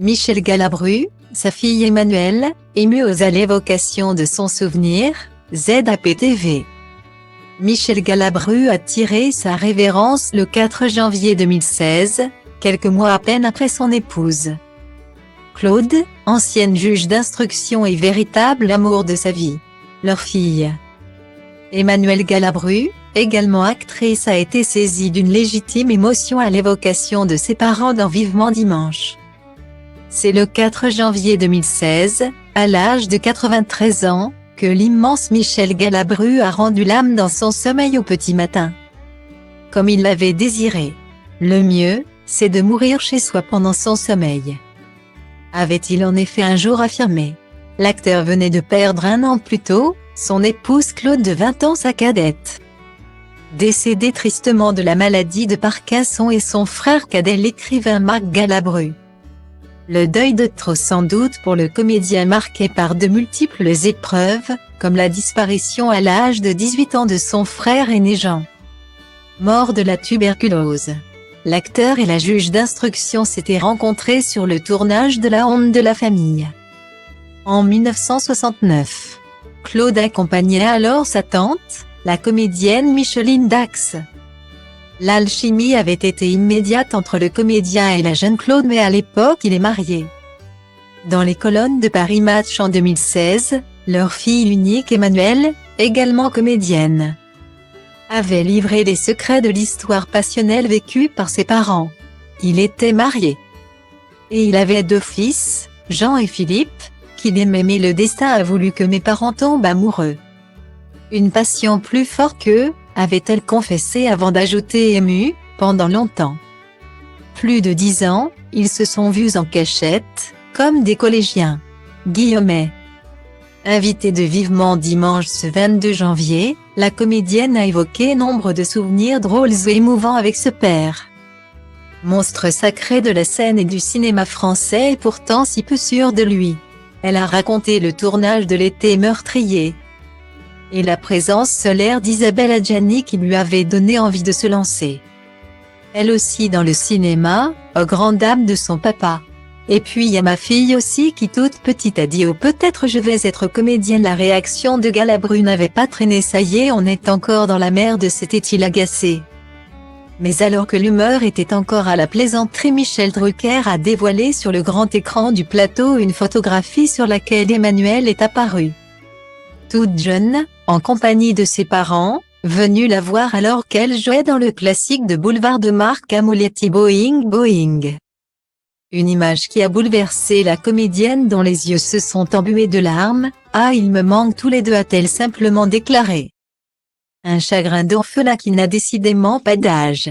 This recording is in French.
Michel Galabru, sa fille Emmanuelle, émue à l'évocation de son souvenir, ZAPTV. Michel Galabru a tiré sa révérence le 4 janvier 2016, quelques mois à peine après son épouse. Claude, ancienne juge d'instruction et véritable amour de sa vie. Leur fille, Emmanuelle Galabru, également actrice, a été saisie d'une légitime émotion à l'évocation de ses parents dans Vivement Dimanche. C'est le 4 janvier 2016, à l'âge de 93 ans, que l'immense Michel Galabru a rendu l'âme dans son sommeil au petit matin. Comme il l'avait désiré. Le mieux, c'est de mourir chez soi pendant son sommeil. Avait-il en effet un jour affirmé. L'acteur venait de perdre un an plus tôt, son épouse Claude de 20 ans, sa cadette. Décédé tristement de la maladie de Parkinson, et son frère cadet l'écrivain Marc Galabru. Le deuil de trop sans doute pour le comédien, marqué par de multiples épreuves, comme la disparition à l'âge de 18 ans de son frère aîné Jean. Mort de la tuberculose. L'acteur et la juge d'instruction s'étaient rencontrés sur le tournage de La honte de la famille. En 1969. Claude accompagnait alors sa tante, la comédienne Micheline Dax. L'alchimie avait été immédiate entre le comédien et la jeune Claude, mais à l'époque il est marié. Dans les colonnes de Paris Match en 2016, leur fille unique Emmanuelle, également comédienne, avait livré les secrets de l'histoire passionnelle vécue par ses parents. Il était marié. Et il avait 2 fils, Jean et Philippe, qu'il aimait, mais le destin a voulu que mes parents tombent amoureux. Une passion plus forte qu'eux, avait-elle confessé avant d'ajouter émue, pendant longtemps. Plus de 10 ans, ils se sont vus en cachette, comme des collégiens. Guillemet. Invitée de Vivement Dimanche ce 22 janvier, la comédienne a évoqué nombre de souvenirs drôles et émouvants avec ce père. Monstre sacré de la scène et du cinéma français, et pourtant si peu sûr de lui. Elle a raconté le tournage de L'été meurtrier et la présence solaire d'Isabelle Adjani qui lui avait donné envie de se lancer. Elle aussi dans le cinéma, aux grandes dames de son papa. Et puis il y a ma fille aussi qui toute petite a dit « Oh, peut-être je vais être comédienne ». La réaction de Galabru n'avait pas traîné. « Ça y est, on est encore dans la merde », s'était-il agacé. Mais alors que l'humeur était encore à la plaisanterie, Michel Drucker a dévoilé sur le grand écran du plateau une photographie sur laquelle Emmanuelle est apparue. Toute jeune, en compagnie de ses parents, venus la voir alors qu'elle jouait dans le classique de boulevard de Marc Amoletti Boing Boing. Une image qui a bouleversé la comédienne dont les yeux se sont embués de larmes. « Ah, ils me manquent tous les deux », a-t-elle simplement déclaré. Un chagrin d'orphelin qui n'a décidément pas d'âge.